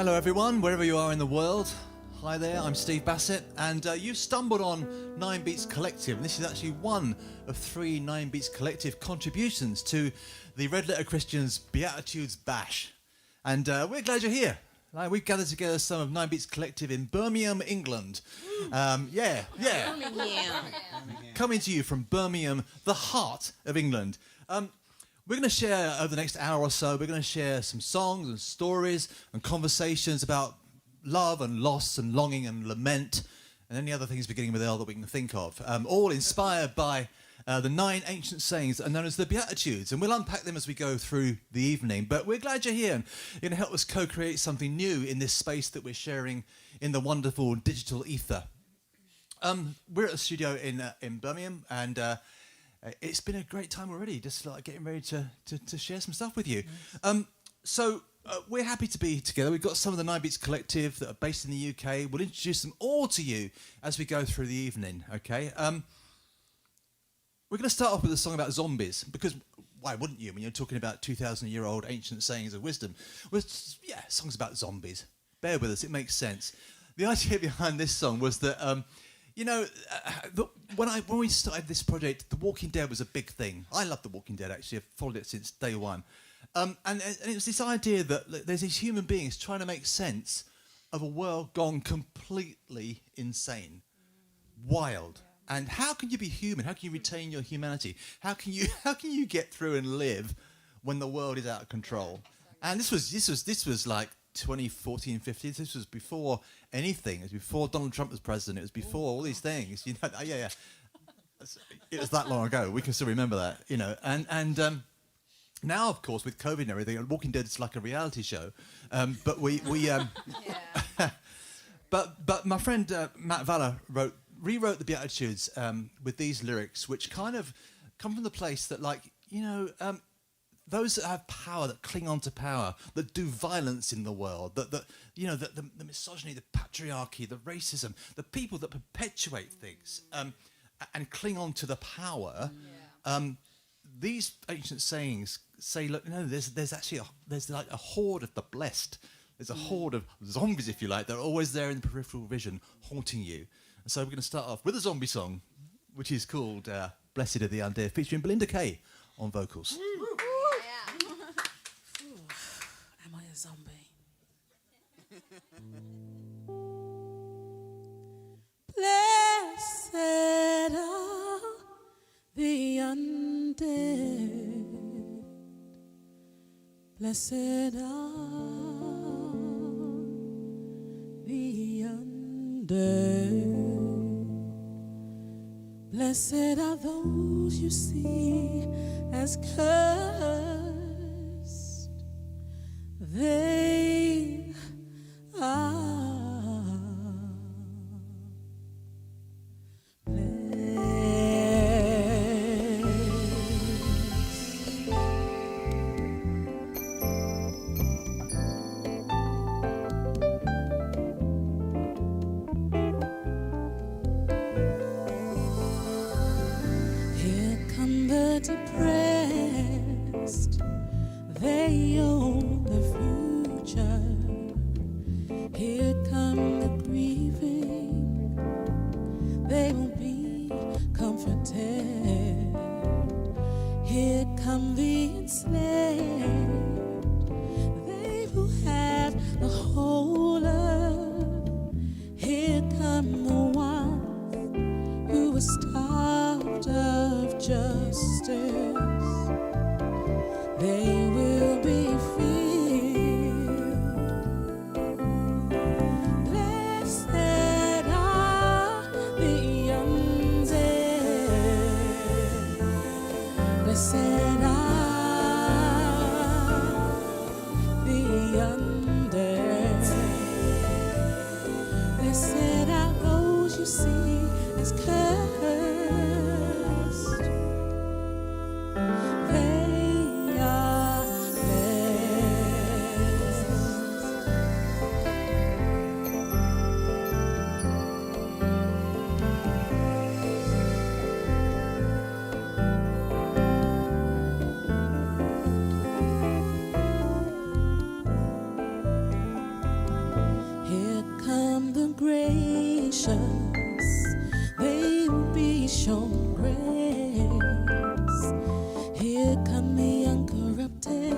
Hello everyone, wherever you are in the world. Hi there, I'm Steve Bassett, and you've stumbled on 9 Beats Collective, and this is actually one of 3 9 Beats Collective contributions to the Red Letter Christians Beatitudes Bash. And we're glad you're here. We've gathered together some of 9 Beats Collective in Birmingham, England. Yeah. Coming to you from Birmingham, the heart of England. We're going to share, over the next hour or so, we're going to share some songs and stories and conversations about love and loss and longing and lament and any other things beginning with L that we can think of, all inspired by the 9 ancient sayings that are known as the Beatitudes. And we'll unpack them as we go through the evening. But we're glad you're here, and you're going to help us co-create something new in this space that we're sharing in the wonderful digital ether. We're at the studio in Birmingham, and it's been a great time already, just like getting ready to share some stuff with you. So we're happy to be together. We've got some of the 9 Beats Collective that are based in the UK. We'll introduce them all to you as we go through the evening, okay? We're going to start off with a song about zombies, because why wouldn't you when you're talking about 2,000-year-old ancient sayings of wisdom? Well, yeah, songs about zombies. Bear with us, it makes sense. The idea behind this song was that... when we started this project, The Walking Dead was a big thing. I love The Walking Dead, actually. I've followed it since day one. And it was this idea that there's these human beings trying to make sense of a world gone completely insane, wild. And how can you be human? How can you retain your humanity? How can you get through and live when the world is out of control? And this was like 2014, 15. This was before anything. It was before Donald Trump was president. It was before all these things. You know, yeah. It was that long ago. We can still remember that. You know, and now, of course, with COVID and everything, Walking Dead is like a reality show. But we but my friend Matt Valler rewrote the Beatitudes with these lyrics, which kind of come from the place that, like, you know. Those that have power, that cling on to power, that do violence in the world, that you know, the misogyny, the patriarchy, the racism, the people that perpetuate things and cling on to the power. These ancient sayings say, look, no, there's like a horde of the blessed. There's a horde of zombies, if you like. They're always there in the peripheral vision, haunting you. And so we're going to start off with a zombie song, which is called "Blessed Are the Undead," featuring Belinda Kae on vocals. Am I a zombie? Blessed are the undead. Blessed are the undead. Blessed are those you see as cursed. They are blessed. Here come the depressed. They own the future. Here come the grieving. They won't be comforted. Here come the enslaved. They will have the whole earth. Here come the ones who were starved of justice. They will be filled. Blessed are the undead. Blessed are the undead. Blessed are those you see as cursed. shown grace. Here come the uncorrupted.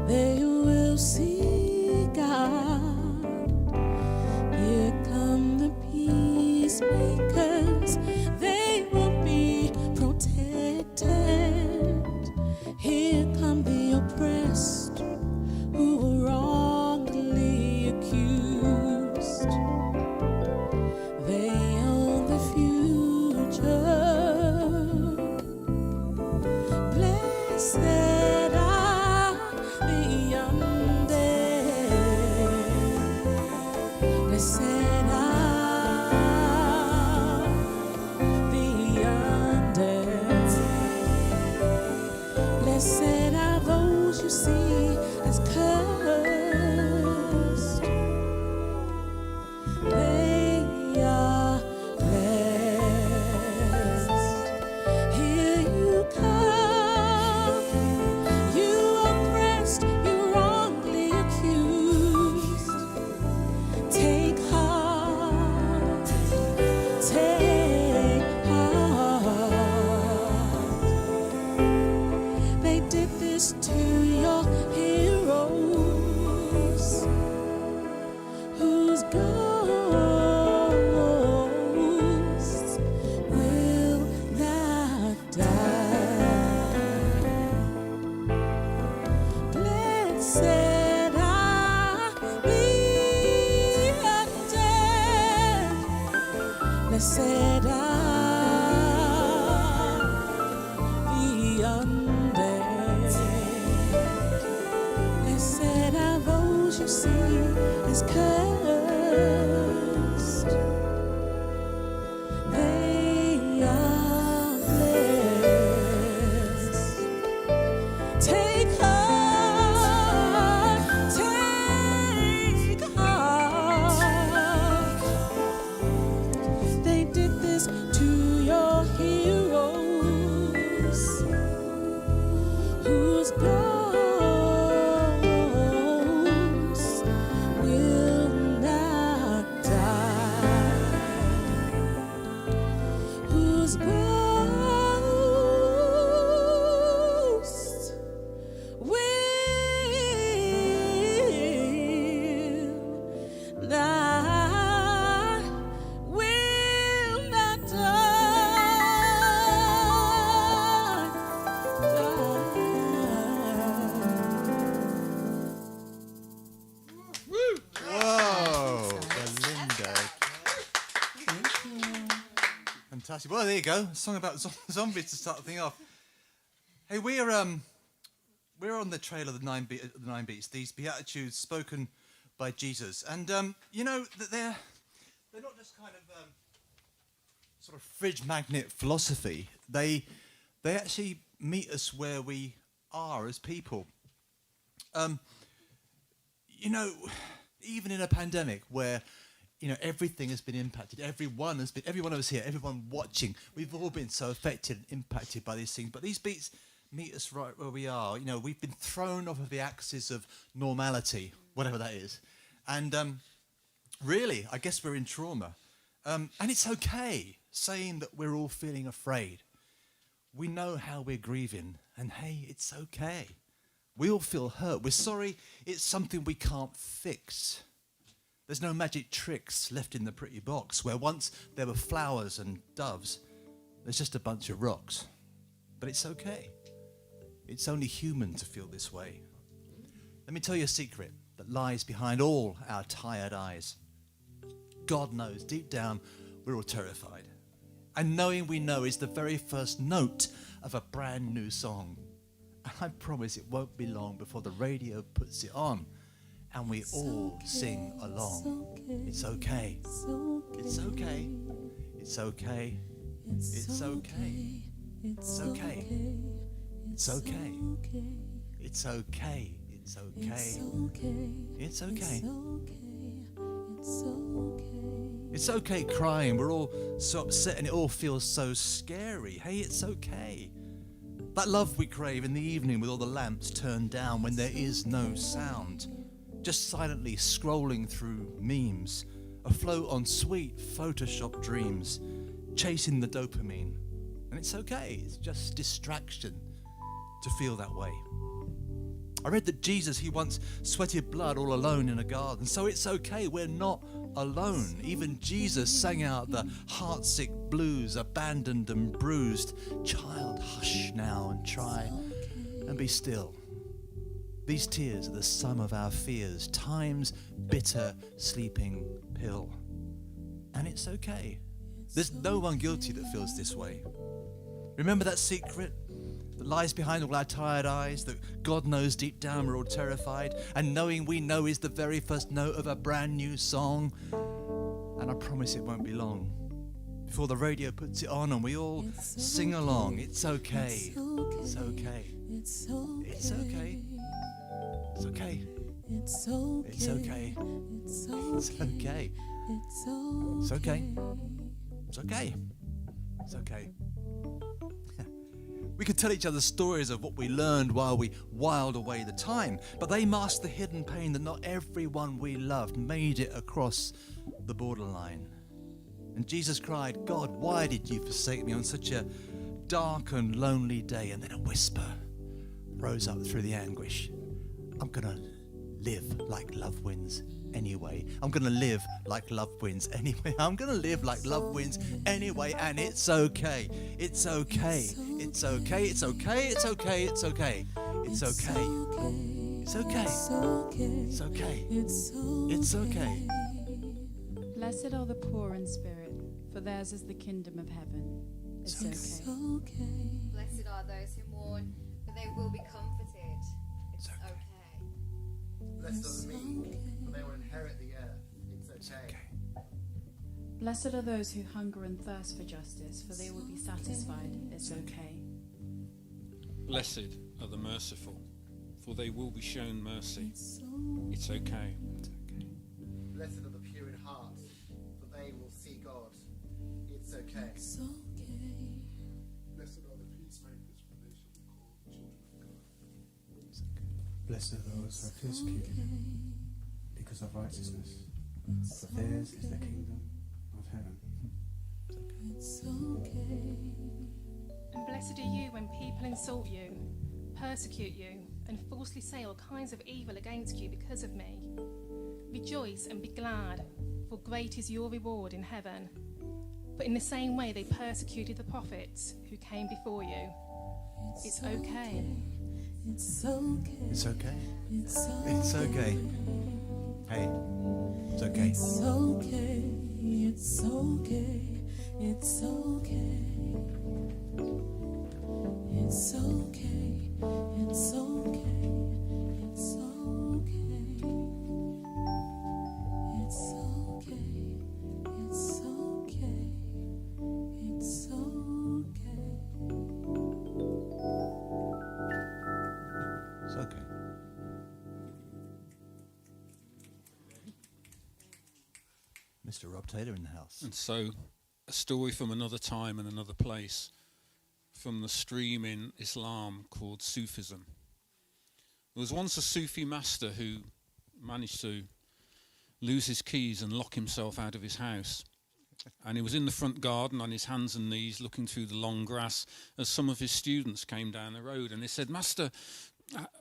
They will see God. Here come the peacemakers. They will be protected. Here come the oppressed who were wrongly accused. They own the future. Blessed are the undead. Blessed are the undead. Blessed are those you see as cursed. They are blessed. Here you come, you oppressed, you wrongly accused. Take heart, take heart. They did this to your heroes, whose ghosts will not die. Blessed are the undead. Blessed are the undead. Blessed are those you see as cursed. They are blessed. Take heart, take heart. They did this to your heroes, whose ghosts will not die, whose ghosts will not Whoa, Belinda. Fantastic. Well, there you go. A song about zombies to start the thing off. Hey, we're on the trail of the nine beats. These Beatitudes spoken by Jesus, and you know that they're not just kind of sort of fridge magnet philosophy. They actually meet us where we are as people. You know, even in a pandemic where, you know, everything has been impacted. Every one of us here, everyone watching, we've all been so affected and impacted by these things. But these beats meet us right where we are. You know, we've been thrown off of the axis of normality, whatever that is. And really, I guess we're in trauma. And it's okay saying that we're all feeling afraid. We know how we're grieving, and hey, it's okay. We all feel hurt. We're sorry it's something we can't fix. There's no magic tricks left in the pretty box where once there were flowers and doves, there's just a bunch of rocks. But it's okay. It's only human to feel this way. Let me tell you a secret that lies behind all our tired eyes. God knows, deep down, we're all terrified. And knowing we know is the very first note of a brand new song. And I promise it won't be long before the radio puts it on and we all sing along. It's okay. It's okay. It's okay. It's okay. It's okay. It's okay. It's okay. It's okay. It's okay. It's okay crying. We're all so upset and it all feels so scary. Hey, it's okay. That love we crave in the evening with all the lamps turned down when there is no sound. Just silently scrolling through memes, afloat on sweet Photoshop dreams. chasing the dopamine. And it's okay. It's just distraction to feel that way. I read that Jesus, he once sweated blood all alone in a garden. So it's okay. We're not alone. Even Jesus sang out the heartsick blues, abandoned and bruised. Child, hush now and try and be still. These tears are the sum of our fears, time's bitter sleeping pill. And it's okay. There's no one guilty that feels this way. Remember that secret that lies behind all our tired eyes, that God knows deep down we're all terrified, and knowing we know is the very first note of a brand new song. And I promise it won't be long before the radio puts it on and we all sing along. It's okay. It's okay. It's okay. It's okay. It's okay. It's okay. It's okay. It's okay. It's okay. It's okay. We could tell each other stories of what we learned while we whiled away the time, but they mask the hidden pain that not everyone we loved made it across the borderline. And Jesus cried, God, why did you forsake me on such a dark and lonely day? And then a whisper rose up through the anguish. I'm going to live like love wins anyway. I'm going to live like love wins anyway. I'm going to live like love wins anyway. And it's okay. It's okay. It's okay. It's okay. It's okay. It's okay. It's okay. It's okay. It's okay. It's okay. Blessed are the poor in spirit, for theirs is the kingdom of heaven. It's okay. Blessed are those who mourn, for they will be comforted. It's okay. Blessed are the meek, for they will inherit the earth. It's okay. Blessed are those who hunger and thirst for justice, for they will be satisfied. It's okay. Blessed are the merciful, for they will be shown mercy. It's okay. Blessed are the pure in heart, for they will see God. It's okay. Blessed are the peacemakers, for they shall be called the children of God. Blessed are those who are persecuted because of righteousness, for theirs is the kingdom of heaven. And blessed are you when people insult you, persecute you, and falsely say all kinds of evil against you because of me. Rejoice and be glad, for great is your reward in heaven. But in the same way they persecuted the prophets who came before you. It's okay. It's okay. It's okay. It's It's okay. Hey, it's okay. It's okay. It's okay. It's okay. It's okay. It's okay. It's okay. It's okay. It's okay. It's okay. It's okay. Mr. Rob Taylor in the house. And so, a story from another time and another place, from the stream in Islam called Sufism. There was once a Sufi master who managed to lose his keys and lock himself out of his house. And he was in the front garden on his hands and knees looking through the long grass as some of his students came down the road. And they said, Master,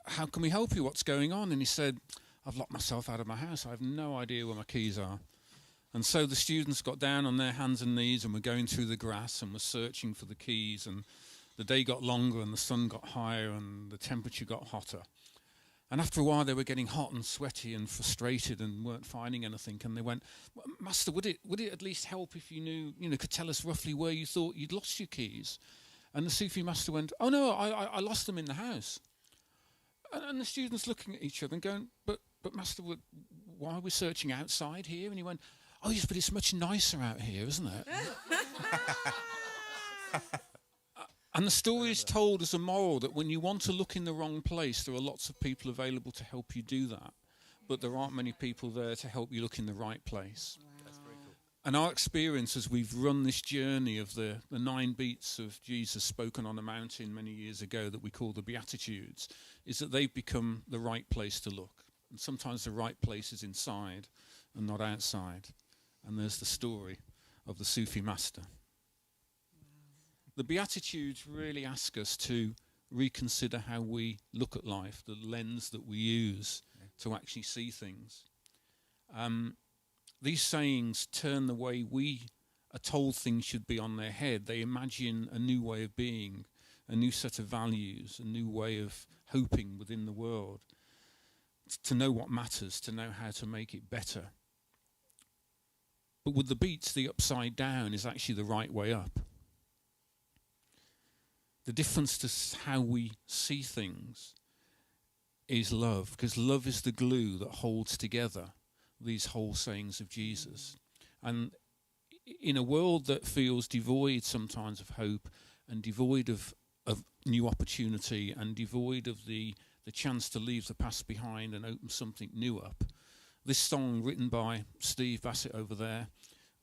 how can we help you? What's going on? And he said, I've locked myself out of my house. I have no idea where my keys are. And so the students got down on their hands and knees and were going through the grass and were searching for the keys. And the day got longer and the sun got higher and the temperature got hotter. And after a while, they were getting hot and sweaty and frustrated and weren't finding anything. And they went, Master, would it at least help if you knew, could tell us roughly where you thought you'd lost your keys? And the Sufi master went, oh, no, I lost them in the house. And the students looking at each other and going, but Master, why are we searching outside here? And he went, oh, yes, but it's much nicer out here, isn't it? And the story is told as a moral that when you want to look in the wrong place, there are lots of people available to help you do that. But there aren't many people there to help you look in the right place. Wow. That's very cool. And our experience as we've run this journey of the 9 beats of Jesus spoken on a mountain many years ago that we call the Beatitudes, is that they've become the right place to look. And sometimes the right place is inside and not outside. And there's the story of the Sufi master. The Beatitudes really ask us to reconsider how we look at life, the lens that we use to actually see things. These sayings turn the way we are told things should be on their head. They imagine a new way of being, a new set of values, a new way of hoping within the world, to know what matters, to know how to make it better. But with the beats, the upside down is actually the right way up. The difference to how we see things is love, because love is the glue that holds together these whole sayings of Jesus. And in a world that feels devoid sometimes of hope and devoid of new opportunity and devoid of the chance to leave the past behind and open something new up, this song written by Steve Bassett over there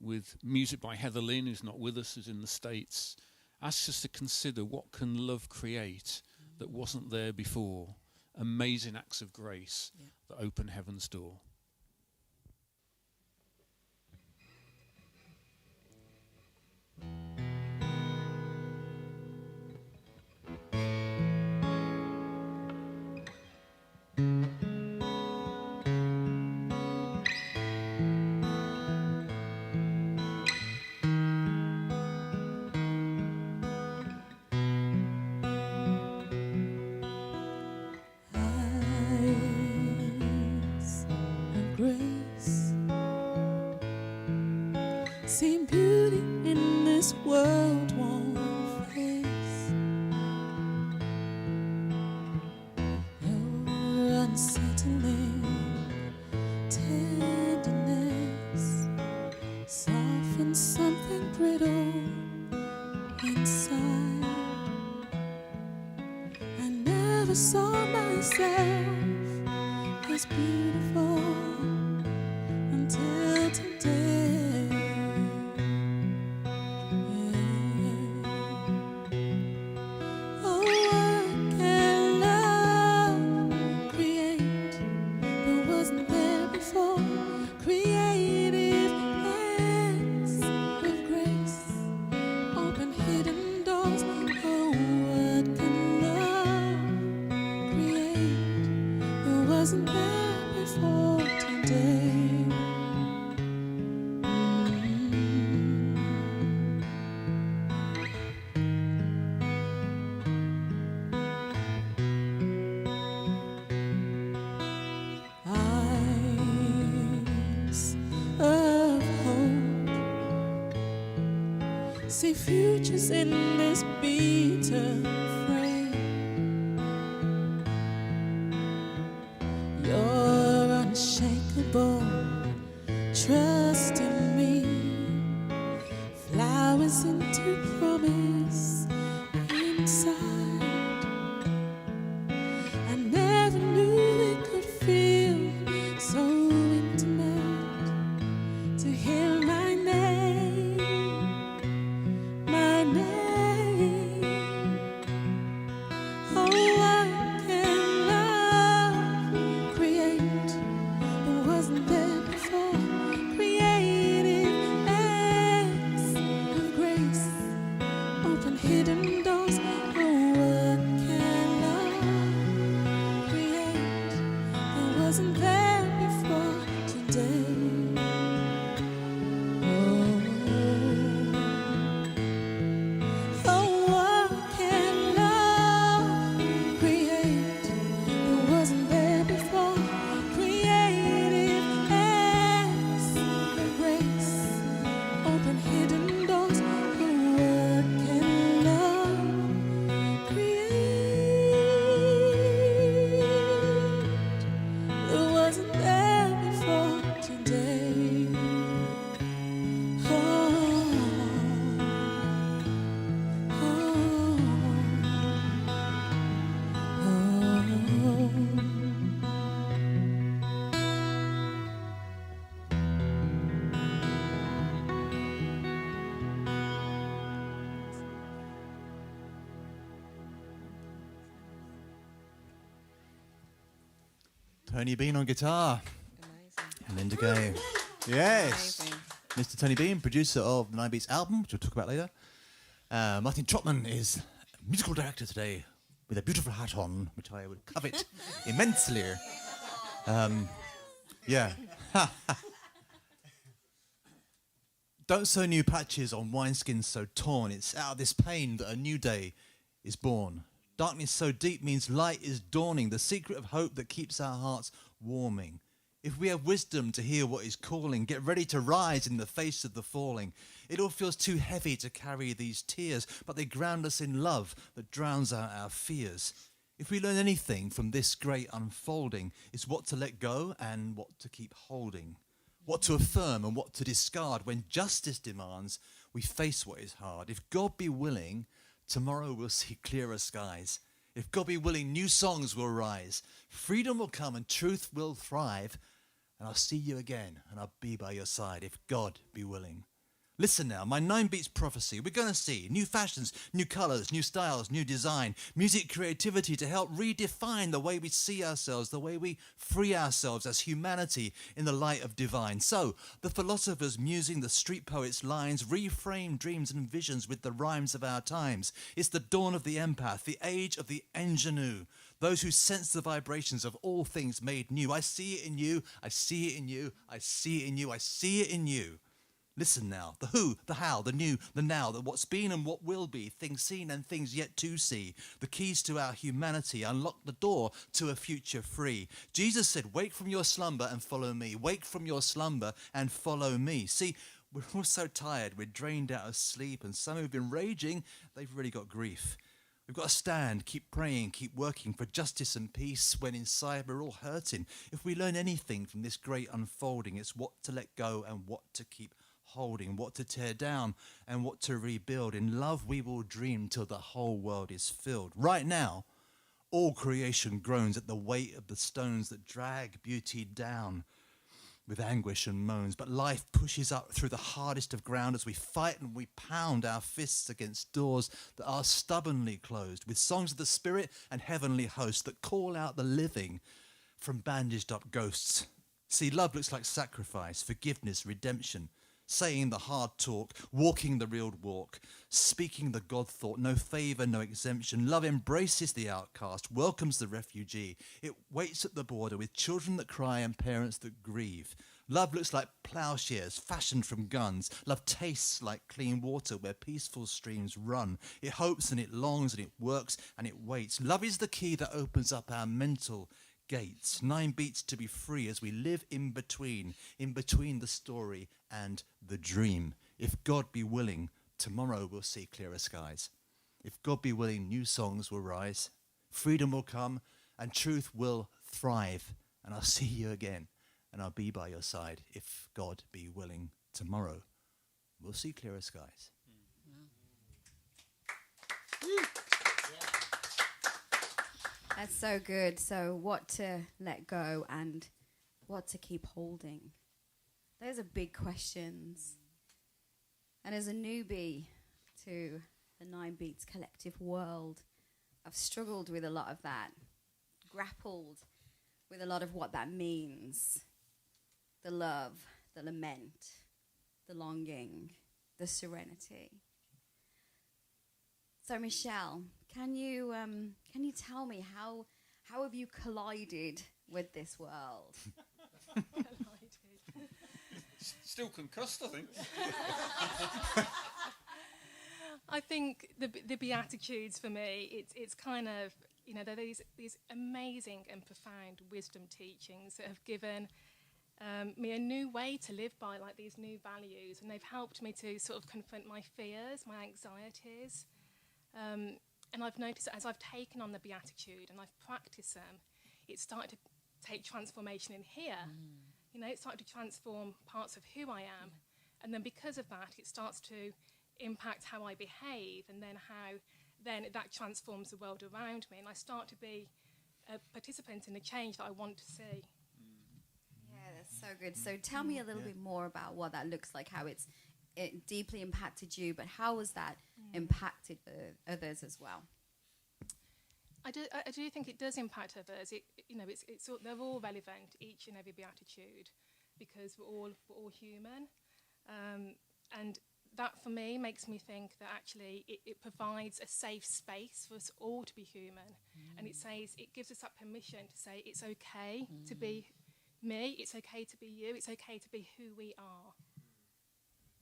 with music by Heather Lynn, who's not with us, who's in the States, asks us to consider what can love create that wasn't there before. Amazing acts of grace that open heaven's door. Eyes of grace, see beauty in this world won't face. Your unsettling tenderness softens something brittle inside. I never saw myself as beautiful until today. Oh, what can love create that wasn't there before? Creative acts of grace, open hidden doors. Oh, what can love create that wasn't there before today? Eyes of hope, see futures in this beaten frame. You're unshakable, trust in me. Flowers into promise inside. I never knew it could feel so intimate to hear my name, my name. Oh, what can love create that wasn't there before? Creative acts of grace, open hidden doors. Oh, what can love create that wasn't there before today? Oh, what can love create that wasn't there before? Creative acts of grace, open hidden doors. Oh, what can love create that wasn't there before today? Oh, Tony Bean on guitar. Belinda Kae. Yes. Mr. Tony Bean, producer of the 9 Beats album, which we'll talk about later. Martin Trotman is musical director today with a beautiful hat on, which I would covet immensely. Yeah. Don't sew new patches on wineskins so torn. It's out of this pain that a new day is born. Darkness so deep means light is dawning, the secret of hope that keeps our hearts warming. If we have wisdom to hear what is calling, get ready to rise in the face of the falling. It all feels too heavy to carry these tears, but they ground us in love that drowns out our fears. If we learn anything from this great unfolding, it's what to let go and what to keep holding. What to affirm and what to discard. When justice demands, we face what is hard. If God be willing, tomorrow we'll see clearer skies. If God be willing, new songs will rise. Freedom will come and truth will thrive. And I'll see you again and I'll be by your side if God be willing. Listen now, my 9 beats prophecy. We're going to see new fashions, new colours, new styles, new design, music creativity to help redefine the way we see ourselves, the way we free ourselves as humanity in the light of divine. So, the philosophers musing the street poets' lines reframe dreams and visions with the rhymes of our times. It's the dawn of the empath, the age of the ingenue. Those who sense the vibrations of all things made new. I see it in you, I see it in you, I see it in you, I see it in you. Listen now, the who, the how, the new, the now, the what's been and what will be, things seen and things yet to see. The keys to our humanity unlock the door to a future free. Jesus said, wake from your slumber and follow me. Wake from your slumber and follow me. See, we're all so tired, we're drained out of sleep, and some who've been raging, they've really got grief. We've got to stand, keep praying, keep working for justice and peace when inside we're all hurting. If we learn anything from this great unfolding, it's what to let go and what to keep holding, what to tear down and what to rebuild. In love we will dream till the whole world is filled. Right now, all creation groans at the weight of the stones that drag beauty down with anguish and moans. But life pushes up through the hardest of ground as we fight and we pound our fists against doors that are stubbornly closed, with songs of the spirit and heavenly hosts that call out the living from bandaged up ghosts. See, love looks like sacrifice, forgiveness, redemption, saying the hard talk, walking the real walk, speaking the God thought, no favour, no exemption. Love embraces the outcast, welcomes the refugee. It waits at the border with children that cry and parents that grieve. Love looks like ploughshares fashioned from guns. Love tastes like clean water where peaceful streams run. It hopes and it longs and it works and it waits. Love is the key that opens up our mental gates. 9 beats to be free as we live in between the story and the dream. If God be willing, tomorrow we'll see clearer skies. If God be willing, new songs will rise. Freedom will come and truth will thrive. And I'll see you again and I'll be by your side. If God be willing, tomorrow we'll see clearer skies. That's so good. So what to let go and what to keep holding. Those are big questions. And as a newbie to the 9 Beats collective world, I've struggled with a lot of that, grappled with a lot of what that means. The love, the lament, the longing, the serenity. So Michelle, can you tell me how have you collided with this world? Still concussed, I think. I think the Beatitudes for me, it's kind of, they're these amazing and profound wisdom teachings that have given me a new way to live by, like these new values, and they've helped me to sort of confront my fears, my anxieties. And I've noticed that as I've taken on the Beatitude and I've practiced them, it's started to take transformation in here. It started to transform parts of who I am. And then because of that, it starts to impact how I behave, and then how then that transforms the world around me. And I start to be a participant in the change that I want to see. Yeah, that's so good. So tell me a little bit more about what that looks like, how it deeply impacted you, but how has that impacted others as well? I do think it does impact others. They're all relevant, each and every Beatitude, because we're all human, and that for me makes me think that actually it provides a safe space for us all to be human. And it gives us that permission to say it's okay to be me, it's okay to be you, it's okay to be who we are.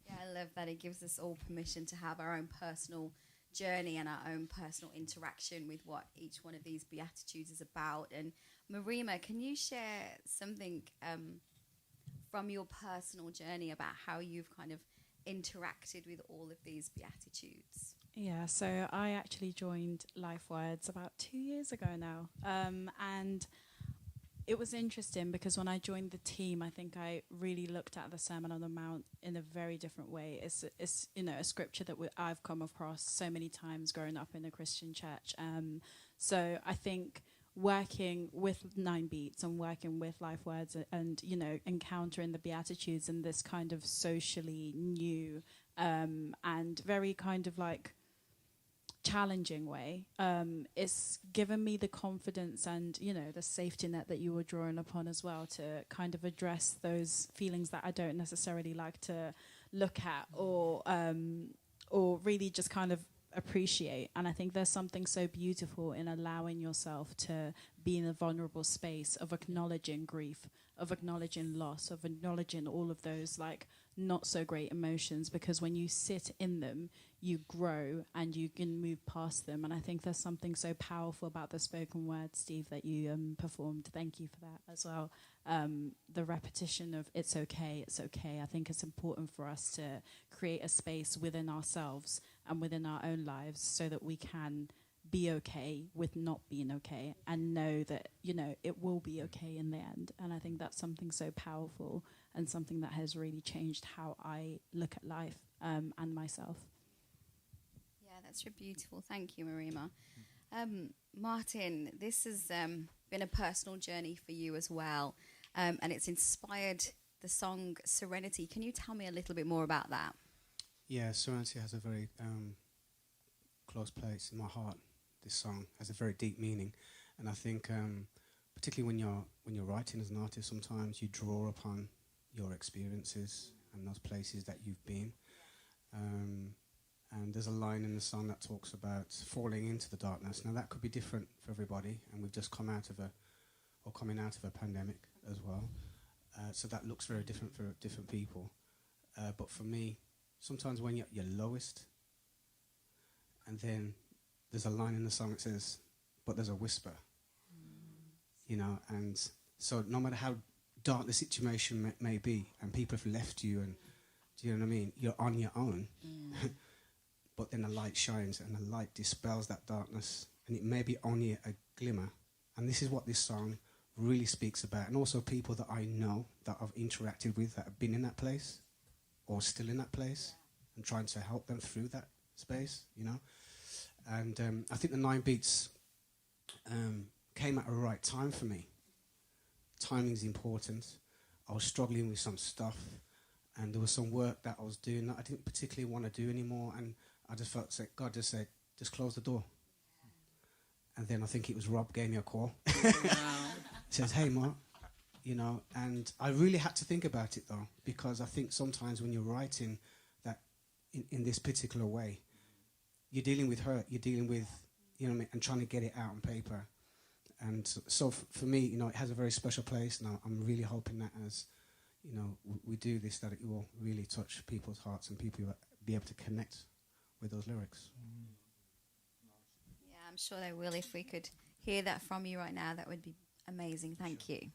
Yeah, I love that. It gives us all permission to have our own personal journey and our own personal interaction with what each one of these Beatitudes is about. And Murima, can you share something from your personal journey about how you've kind of interacted with all of these Beatitudes? Yeah, so I actually joined Life Words about 2 years ago now. And it was interesting because when I joined the team, I think I really looked at the Sermon on the Mount in a very different way. It's a scripture that I've come across so many times growing up in a Christian church. So I think working with 9 Beats and working with Life Words and encountering the Beatitudes in this kind of socially new and very kind of like challenging way, it's given me the confidence and the safety net that you were drawing upon as well to kind of address those feelings that I don't necessarily like to look at or really just kind of appreciate. And I think there's something so beautiful in allowing yourself to be in a vulnerable space of acknowledging grief, of acknowledging loss, of acknowledging all of those like not so great emotions, because when you sit in them you grow and you can move past them. And I think there's something so powerful about the spoken word, Steve, that you performed. Thank you for that as well. The repetition of it's okay, I think it's important for us to create a space within ourselves and within our own lives so that we can be okay with not being okay and know that, it will be okay in the end. And I think that's something so powerful and something that has really changed how I look at life and myself. Yeah, that's really beautiful. Thank you, Murima. Martin, this has been a personal journey for you as well, and it's inspired the song Serenity. Can you tell me a little bit more about that? Yeah, Serenity has a very close place in my heart. This song has a very deep meaning, and I think particularly when you're writing as an artist, sometimes you draw upon your experiences and those places that you've been. And there's a line in the song that talks about falling into the darkness. Now that could be different for everybody, and we've just coming out of a pandemic as well. So that looks very different for different people. But for me, sometimes when you're at your lowest, and then there's a line in the song that says, but there's a whisper, and so no matter how dark the situation may be, and people have left you, and do you know what I mean? You're on your own. But then the light shines and the light dispels that darkness, and it may be only a glimmer. And this is what this song really speaks about. And also people that I know, that I've interacted with, that have been in that place or still in that place, and trying to help them through that space, And I think the 9 Beats came at a right time for me. Timing is important. I was struggling with some stuff, and there was some work that I was doing that I didn't particularly want to do anymore, and I just felt like God just said, just close the door. And then I think it was Rob gave me a call. Says, hey, Mark, and I really had to think about it, though, because I think sometimes when you're writing that in this particular way, you're dealing with hurt, you're dealing with, and trying to get it out on paper. And so for me, it has a very special place, and I'm really hoping that as, we do this, that it will really touch people's hearts and people will be able to connect with those lyrics. Yeah, I'm sure they will. If we could hear that from you right now, that would be amazing. Thank you.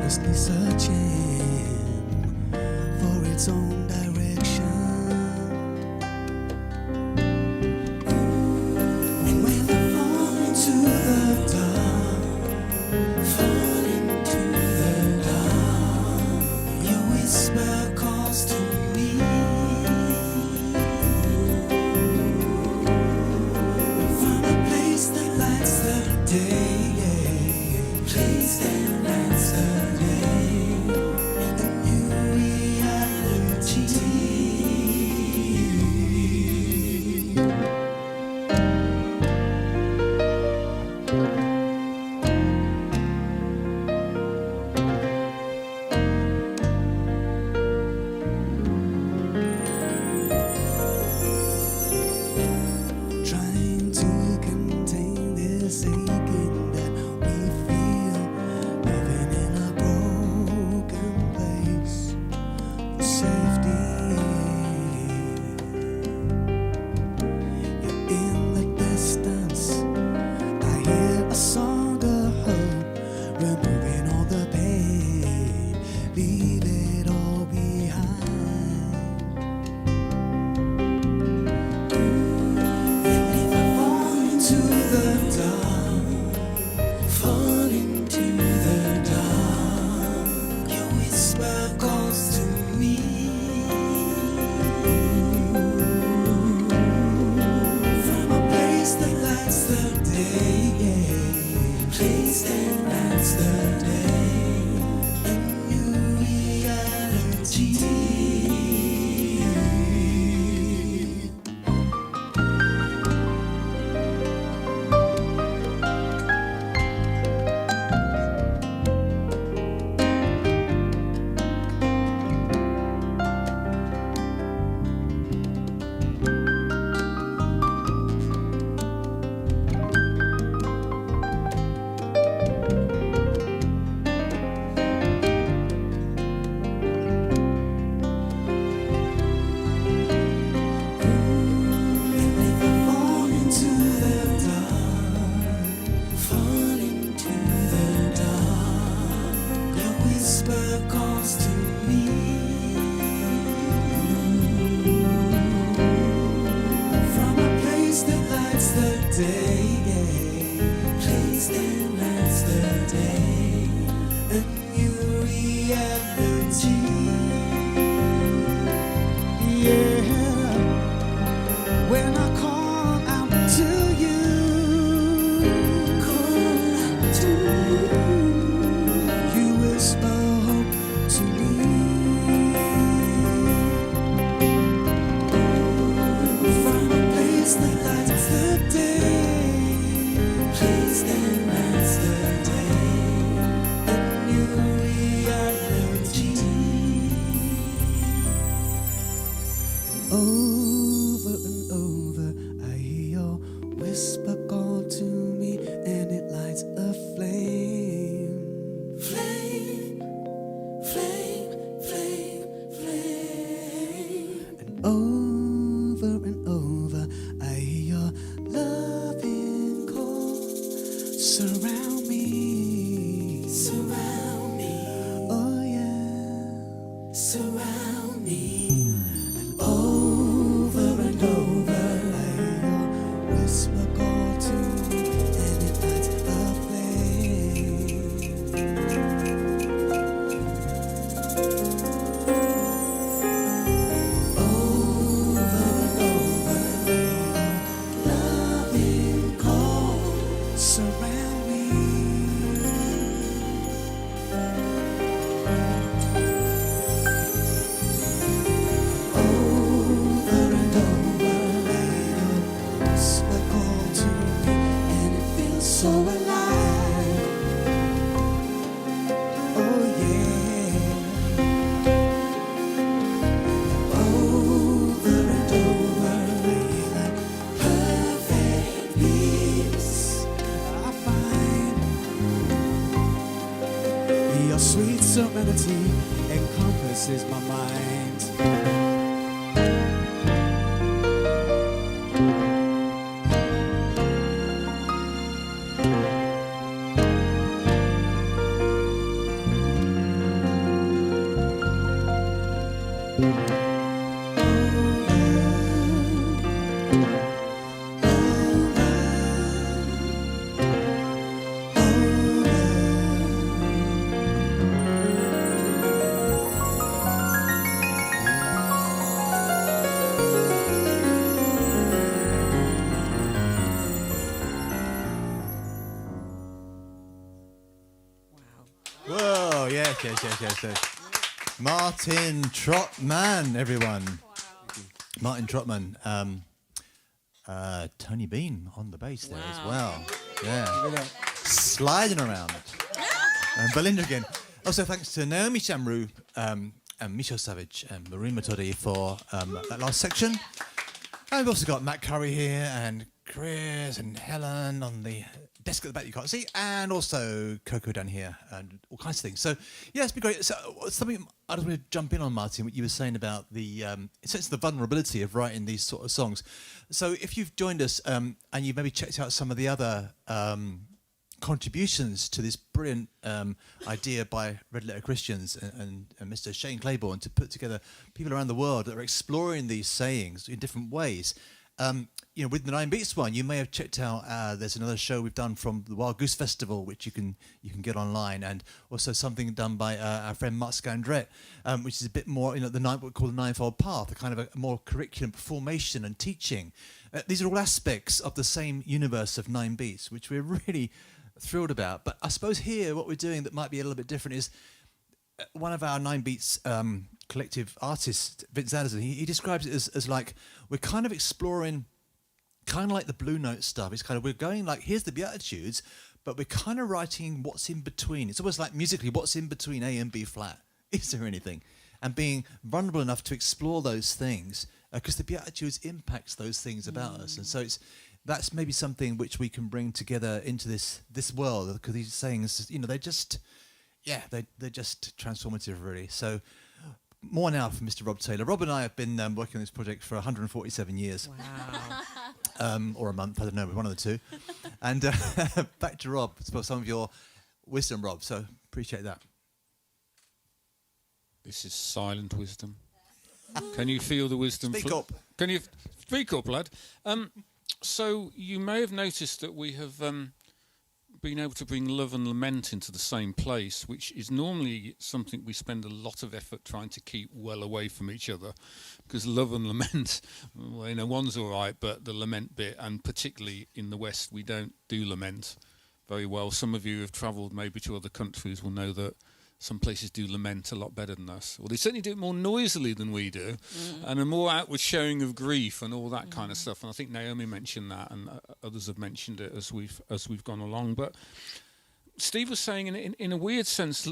endlessly searching for its own direction. And when I fall into the dark, fall into the dark, your whisper calls to me. From a place that lights the day, place that lights the day, a new reality. Trying to contain this aching that we feel, living in a broken place for safety. You're in the distance, I hear a song of hope, removing all the pain, leave it all behind. And if I fall into the dark, fall into the dark, your whisper calls to me. From a place that lights the day, place that lights the day, a new reality. And if I fall into the dark, fall into the dark, your whisper calls to me. From a place that lights the day, place that lights the day, a new reality. Yeah. When I call out to you, you whisper hope to me. From a place that lights the day, place that lights the day, a new reality. Over and over, I hear your whisper call to me, and it lights a flame. Flame, flame, flame, flame. And over, I hear your loving call. Surround me, surround me. Oh yeah, surround me. Over and over, I hear your whisper call to me, and it lights a flame. Over and over, I hear your loving call. Surround me. Over and over, I hear your whisper call to me, and it feels so alive. Oh yeah. Over and over, I hear that perfect peace I find. Your sweet serenity encompasses my mind. Whoa, yes. Martin Trotman, everyone. Martin Trotman. Tony Bean on the bass there as well. Yeah. Sliding around. And Belinda again. Also, thanks to Naomi Shamru and Michelle Savage and Murima Thodi for that last section. And we've also got Matt Curry here and Chris and Helen on the desk at the back you can't see, and also Coco down here and all kinds of things. So, yeah, it's been great. So, something I just want to jump in on, Martin, what you were saying about the sense of the vulnerability of writing these sort of songs. So, if you've joined us and you've maybe checked out some of the other contributions to this brilliant idea by Red Letter Christians and Mr. Shane Claiborne to put together people around the world that are exploring these sayings in different ways. With the 9 Beats one, you may have checked out. There's another show we've done from the Wild Goose Festival, which you can get online, and also something done by our friend Mark Scandrette, which is a bit more, what we call the Ninefold Path, a kind of a more curriculum, formation, and teaching. These are all aspects of the same universe of 9 Beats, which we're really thrilled about. But I suppose here, what we're doing that might be a little bit different is one of our 9 Beats collective artists, Vince Anderson, he describes it as like we're kind of exploring, kind of like the Blue Note stuff. It's kind of, we're going like, here's the Beatitudes, but we're kind of writing what's in between. It's almost like musically, what's in between A and B flat? Is there anything? And being vulnerable enough to explore those things, because the Beatitudes impacts those things about us. And so that's maybe something which we can bring together into this world, because these sayings, they're just transformative, really. So more now from Mr. Rob Taylor. Rob and I have been working on this project for 147 years. Wow. Or a month, I don't know, one of the two. And back to Rob for some of your wisdom, Rob. So appreciate that. This is silent wisdom. Can you feel the wisdom? Speak up. Can you speak up, lad? So you may have noticed that we have been able to bring love and lament into the same place, which is normally something we spend a lot of effort trying to keep well away from each other, because love and lament, one's all right, but the lament bit, and particularly in the West, we don't do lament very well. Some of you who have travelled maybe to other countries will know that some places do lament a lot better than us. Well, they certainly do it more noisily than we do, and a more outward showing of grief and all that kind of stuff. And I think Naomi mentioned that, and others have mentioned it as we've gone along. But Steve was saying, in a weird sense,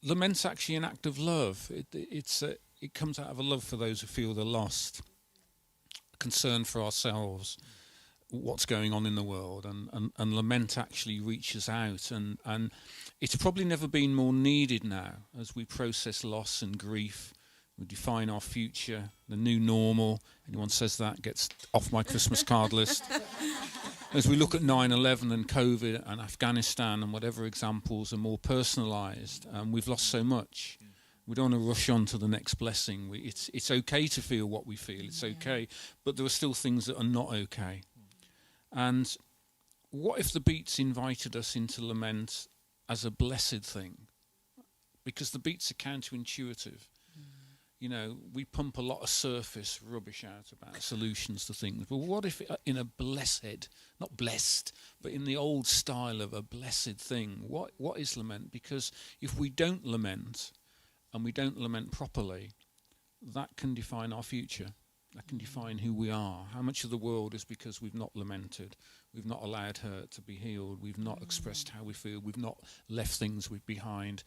lament's actually an act of love. It comes out of a love for those who feel they're lost, concern for ourselves, what's going on in the world, and lament actually reaches out, and it's probably never been more needed now as we process loss and grief. We define our future, the new normal. Anyone says that gets off my Christmas card list. As we look at 9/11 and COVID and Afghanistan and whatever examples are more personalised, we've lost so much. We don't want to rush on to the next blessing. It's okay to feel what we feel. It's okay, but there are still things that are not okay. And what if the Beats invited us into lament as a blessed thing? Because the Beats are counterintuitive. We pump a lot of surface rubbish out about solutions to things. But what if in a blessed, not blessed, but in the old style of a blessed thing, what is lament? Because if we don't lament, and we don't lament properly, that can define our future. That can define who we are. How much of the world is because we've not lamented, we've not allowed hurt to be healed, we've not expressed how we feel, we've not left things behind.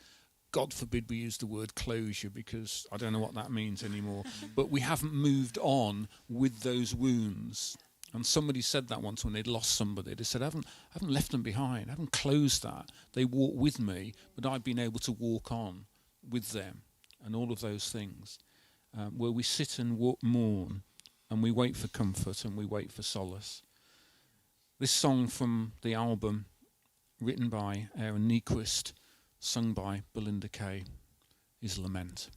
God forbid we use the word closure, because I don't know what that means anymore. But we haven't moved on with those wounds. And somebody said that once when they'd lost somebody. They said, I haven't left them behind, I haven't closed that. They walked with me, but I've been able to walk on with them. And all of those things. Where we sit and mourn, and we wait for comfort, and we wait for solace. This song from the album, written by Aaron Nyquist, sung by Belinda Kae, is Lament.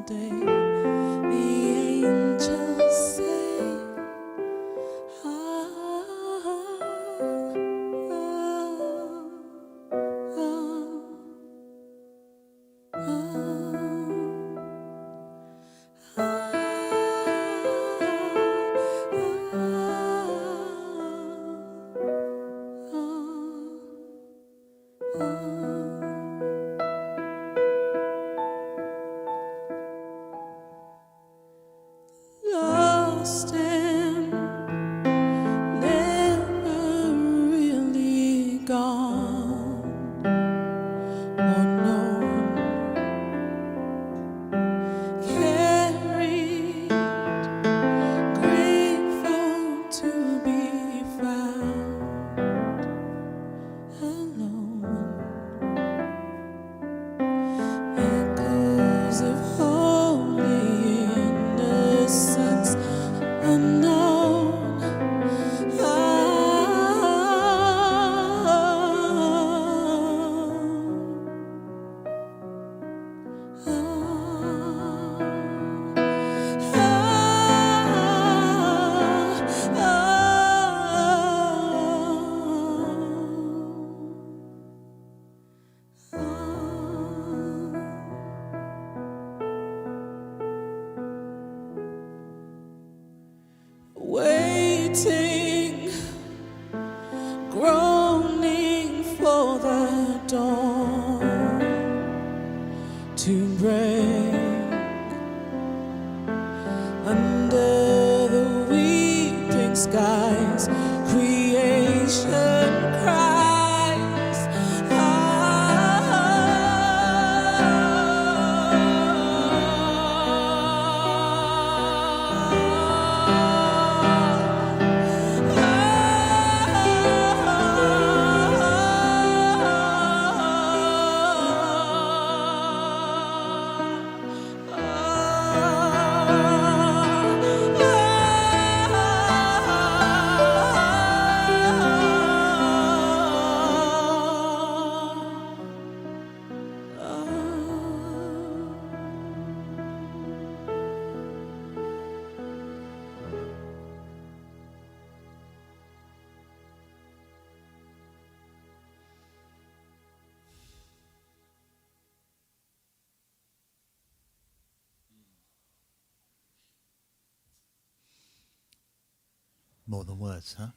day. The angels say, ah, ah, ah, ah, lost and never really gone, unknown, carried, grateful to be found alone. Echoes of holy innocence unknown. Waiting, groaning for the dawn to break under the weeping skies. Creation cries, More than words, huh?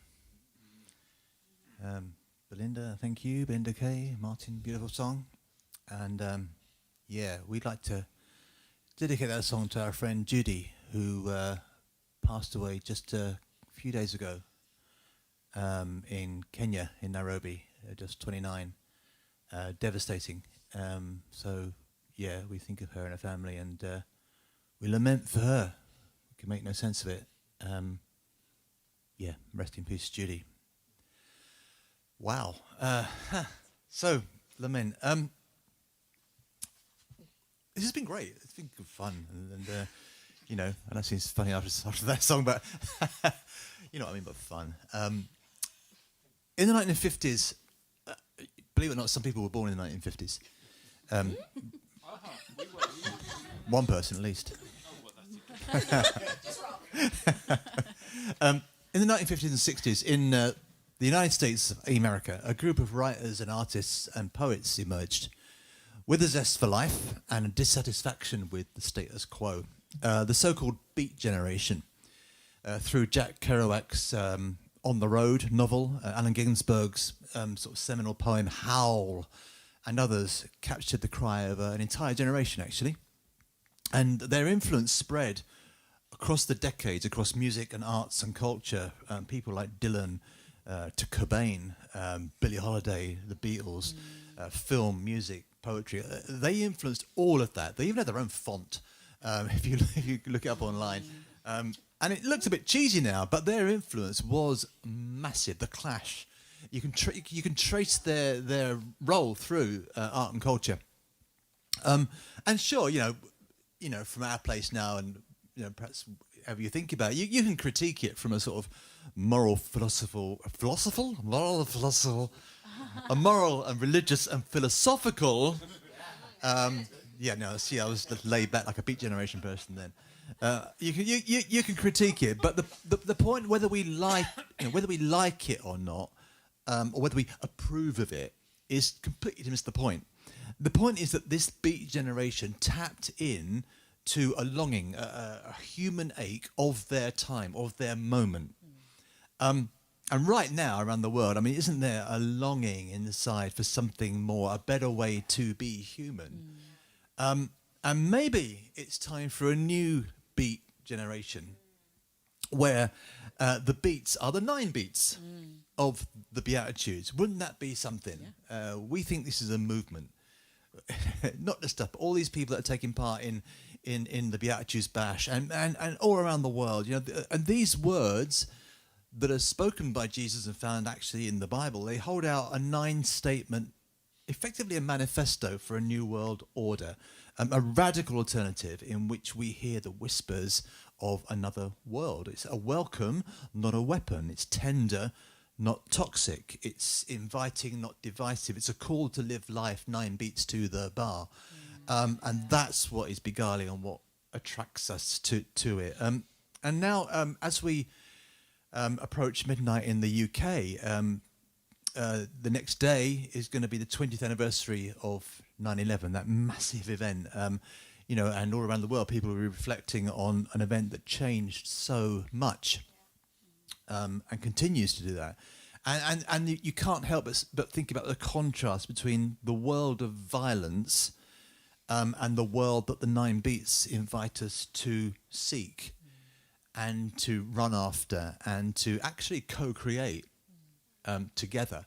Belinda, thank you. Belinda Kae, Martin, beautiful song. And yeah, we'd like to dedicate that song to our friend Judy, who passed away just a few days ago in Kenya, in Nairobi, just 29. Devastating. So yeah, we think of her and her family, and we lament for her. We can make no sense of it. Yeah, rest in peace, Judy. Wow. So, lament. This has been great. It's been good fun. And you know, I know it seems funny after that song, but you know what I mean by fun. In the 1950s, believe it or not, some people were born in the 1950s. One person, at least. In the 1950s and 60s, in the United States of America, a group of writers and artists and poets emerged with a zest for life and a dissatisfaction with the status quo. The so-called Beat Generation, through Jack Kerouac's On the Road novel, Allen Ginsberg's sort of seminal poem Howl, and others, captured the cry of an entire generation, actually. And their influence spread across the decades, across music and arts and culture. People like Dylan, to Cobain, Billie Holiday, the Beatles, film, music, poetry. They influenced all of that. They even had their own font, if you look it up online. And it looks a bit cheesy now, but their influence was massive. The Clash. You can trace their role through art and culture. And sure, you know, from our place now, and you know, perhaps however you think about it, you can critique it from a sort of moral and religious and philosophical, Yeah, no. See, I was just laid back like a Beat Generation person then. You can critique it, but the point whether we like it or not, or whether we approve of it, is completely to miss the point. The point is that this Beat Generation tapped in to a longing, a human ache of their time, of their moment. And right now around the world, I mean, isn't there a longing inside for something more, a better way to be human? And maybe it's time for a new Beat Generation where the beats are the 9 beats of the Beatitudes. Wouldn't that be something? Yeah. We think this is a movement. Not just up, all these people that are taking part in the Beatitudes Bash and all around the world, you know, and these words that are spoken by Jesus and found actually in the Bible, they hold out a 9-statement, effectively a manifesto for a new world order, a radical alternative in which we hear the whispers of another world. It's a welcome, not a weapon. It's tender, not toxic. It's inviting, not divisive. It's a call to live life 9 beats to the bar. And that's what is beguiling and what attracts us to it. And now, as we approach midnight in the UK, the next day is going to be the 20th anniversary of 9/11, that massive event. You know, and all around the world, people will be reflecting on an event that changed so much, and continues to do that. And you can't help but think about the contrast between the world of violence and the world that the 9 beats invite us to seek and to run after and to actually co-create together.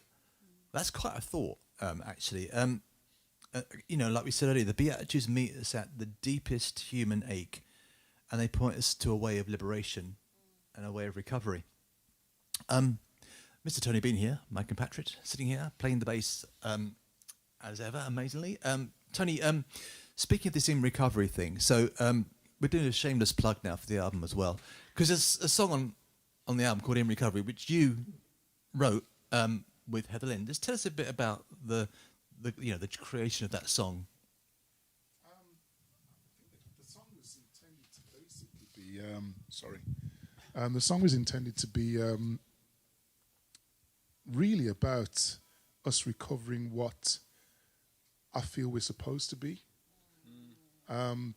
That's quite a thought, actually. You know, like we said earlier, the Beatitudes meet us at the deepest human ache, and they point us to a way of liberation and a way of recovery. Mr. Tony Bean here, my compatriot, sitting here, playing the bass as ever, amazingly. Tony, speaking of this in recovery thing, so we're doing a shameless plug now for the album as well, because there's a song on the album called In Recovery, which you wrote with Heather Lynn. Just tell us a bit about the creation of that song. The song was intended to basically be the song was intended to be really about us recovering what I feel we're supposed to be.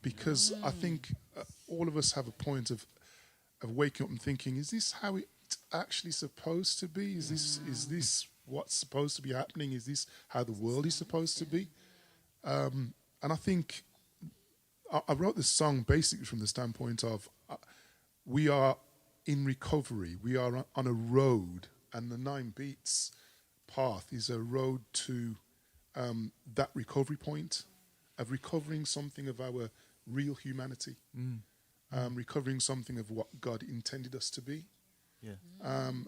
Because I think all of us have a point of waking up and thinking, is this how it's actually supposed to be? Is this what's supposed to be happening? Is this how the world is supposed to be? And I think I wrote this song basically from the standpoint of we are in recovery. We are on a road, and the 9 beats path is a road to that recovery point of recovering something of our real humanity, recovering something of what God intended us to be. Yeah.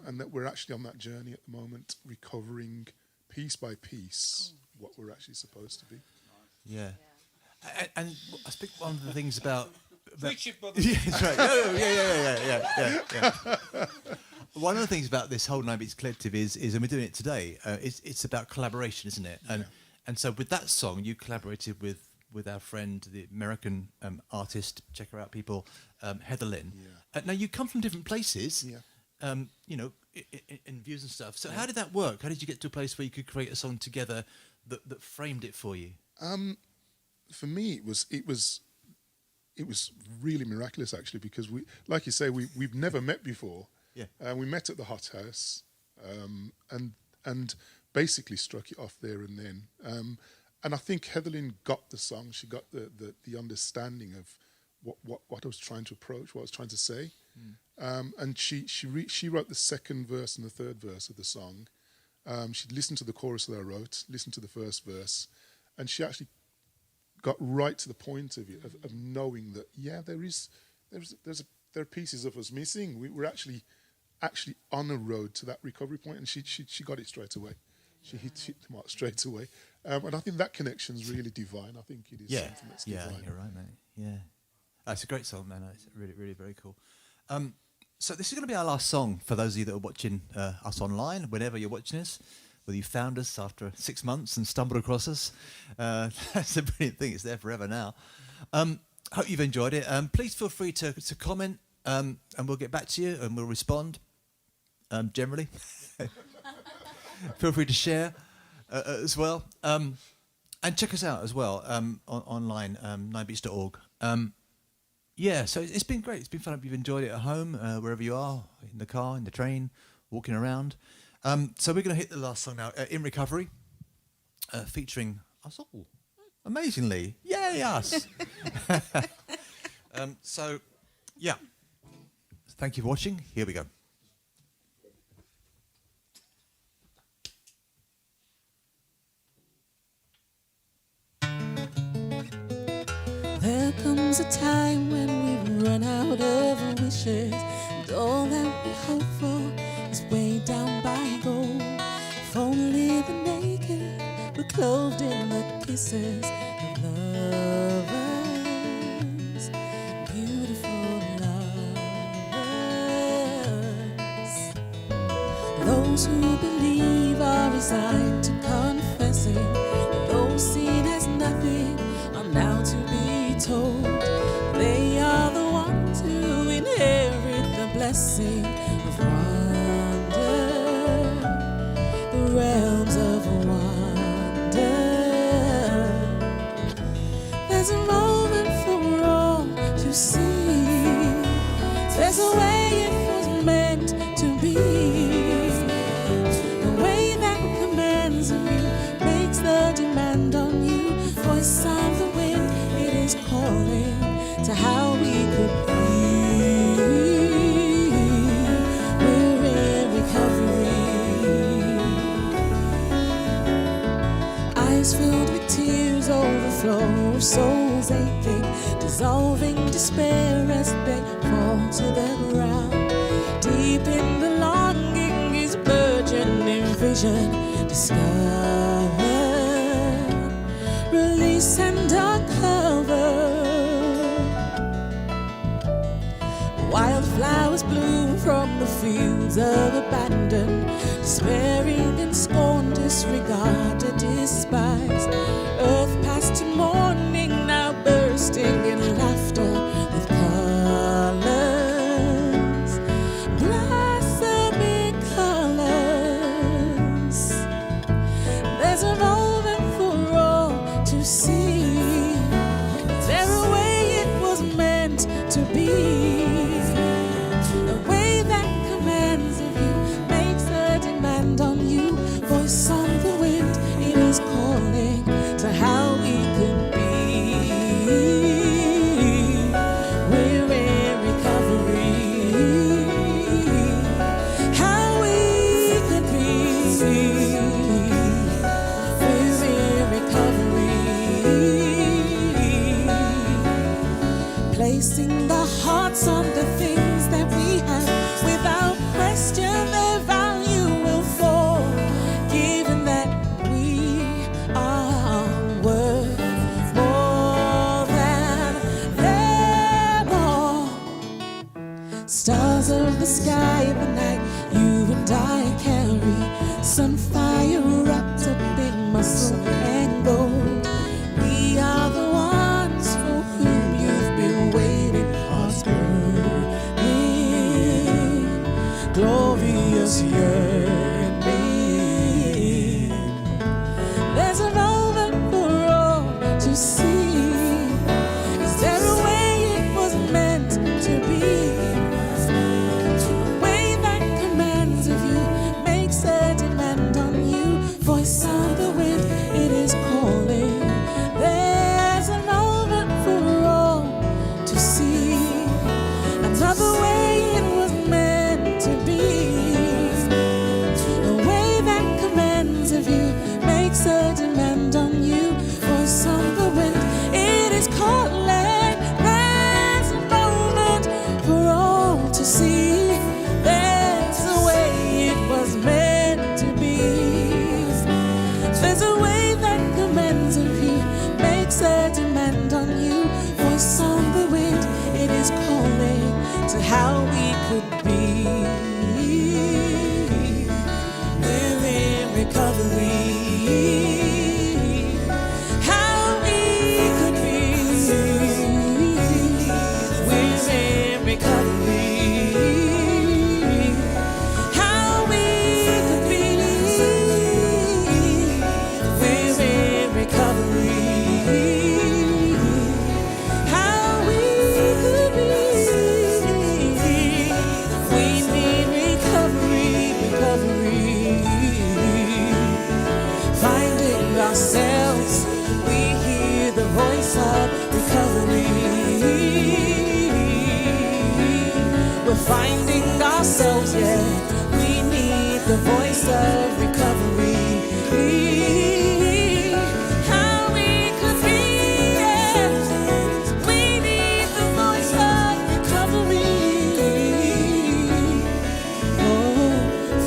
And that we're actually on that journey at the moment, recovering piece by piece what we're actually supposed to be. Yeah. And I think one of the things about... Preach it, brother. Yeah, that's right. Oh, yeah. One of the things about this whole 9 Beats Collective is, and we're doing it today, it's about collaboration, isn't it? And so with that song, you collaborated with our friend, the American artist, check her out, people, Heather Lynn. Yeah. Now, you come from different places, you know, in views and stuff. So how did that work? How did you get to a place where you could create a song together that framed it for you? For me, it was really miraculous, actually, because we, like you say, we've never met before. Yeah. We met at the Hot House, and basically struck it off there and then. And I think Heather Lynn got the song. She got the understanding of what I was trying to approach, what I was trying to say. And she wrote the second verse and the third verse of the song. She listened to the chorus that I wrote, listened to the first verse, and she actually got right to the point of it, of knowing that there are pieces of us missing. We're actually on a road to that recovery point, and she got it straight away. She hit the mark straight away. And I think that connection is really divine. I think it is something that's divine. Yeah, you're right, mate. Yeah. It's a great song, man. It's really, really very cool. So this is going to be our last song for those of you that are watching us online, whenever you're watching us. whether you found us after 6 months and stumbled across us. That's a brilliant thing. It's there forever now. Hope you've enjoyed it. Please feel free to comment, and we'll get back to you and we'll respond generally. Feel free to share as well. And check us out as well online, 9beats.org. Yeah, so it's been great. It's been fun. Hope you've enjoyed it at home, wherever you are, in the car, in the train, walking around. So we're going to hit the last song now, In Recovery, featuring us all, amazingly. Yay, us! So, yeah. Thank you for watching. Here we go. There comes a time when we run out of wishes, and all that we hope for is weighed down by gold. If only the naked were clothed in the kisses of lovers, beautiful lovers. Those who believe are resigned to confessing, and those seen as nothing are now to be told. They are the ones who inherit the blessing of wonder, the realms of wonder. There's a moment for all to see. There's a way it was meant to be. The way that commands of you makes the demand on you. Voice of the wind, it is calling to how we could be. We're in recovery. Eyes filled with tears overflow, souls aching, dissolving despair as they fall to the ground. Deep in the longing is burgeoning vision discovered, release and uncover. Wildflowers bloom from the fields of abandon, despairing and scorned, disregarded, despised. Earth past to morning, now bursting in laughter with colors, blossoming colors. There's a moment for all to see. Is there a way it was meant to be? A way that commands of you, makes a demand on you. Voice on the wind, it is calling to how we could be. We're in recovery. How we could be. We're in recovery. Placing the hearts on the things that we have, without question their value will fall, given that we are worth more than them all. Stars of the sky in the night, you and I carry sunfire wrapped up in muscle and gold. We are the ones for whom you've been waiting, hearts burning, glorious yearning. There's a moment for all to see. Is there a way it was meant to be? A way that commands of you, makes a demand on you. Voice on the wind, it is calling. There's a moment for all to see. Another way it was meant to be. A way that commands of you, makes a demand on you. Voice on the wind, it is calling. There's a moment for all to see. There's a way it was meant to be. There's a way that commands of you, makes a demand on you. Voice on the wind, it is calling to how we could be. We're in recovery. we're finding ourselves, yeah. We need the voice of recovery. How we could be, yeah. We need the voice of recovery. Oh,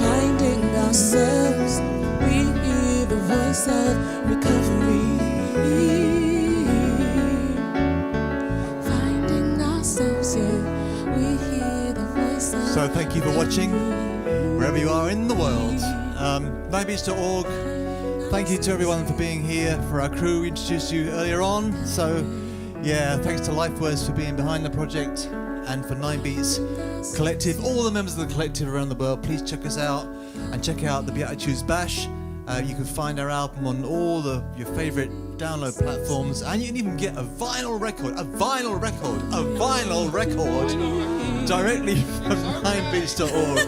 finding ourselves, we hear the voice of recovery. Finding ourselves, yeah. We hear the voice of So thank you for watching, wherever you are in the world. 9beats.org. Thank you to everyone for being here, for our crew we introduced you earlier on. So, yeah, thanks to LifeWords for being behind the project, and for 9beats Collective, all the members of the collective around the world. Please check us out and check out the Beatitude Bash. You can find our album on all your favorite download platforms, and you can even get a vinyl record directly from 9beats.org.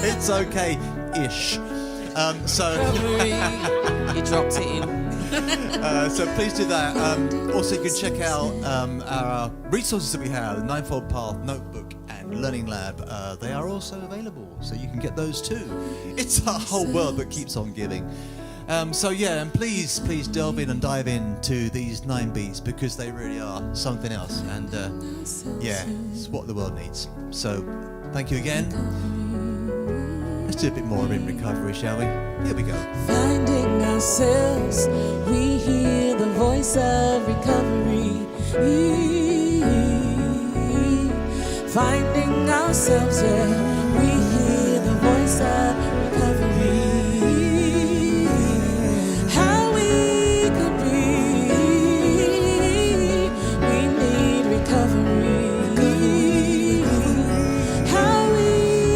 It's okay-ish. You dropped it in. So please do that. Also, you can check out our resources that we have, the Ninefold Path Notebook and Learning Lab. They are also available, so you can get those too. It's a whole world that keeps on giving. So yeah, and please delve in and dive into these 9 beats, because they really are something else. And yeah, it's what the world needs. So thank you again. Let's do a bit more in recovery, shall we? Here we go. Finding ourselves, we hear the voice of recovery. Finding ourselves, yeah, we hear the voice of recovery. How we could be, we need recovery. How we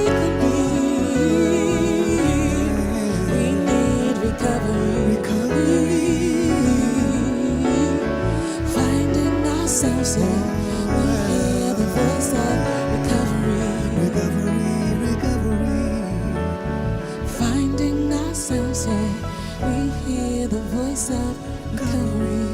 could be, we need recovery. Finding ourselves, yeah, we hear the voice of recovery. Finding ourselves, yeah, we hear the voice of recovery.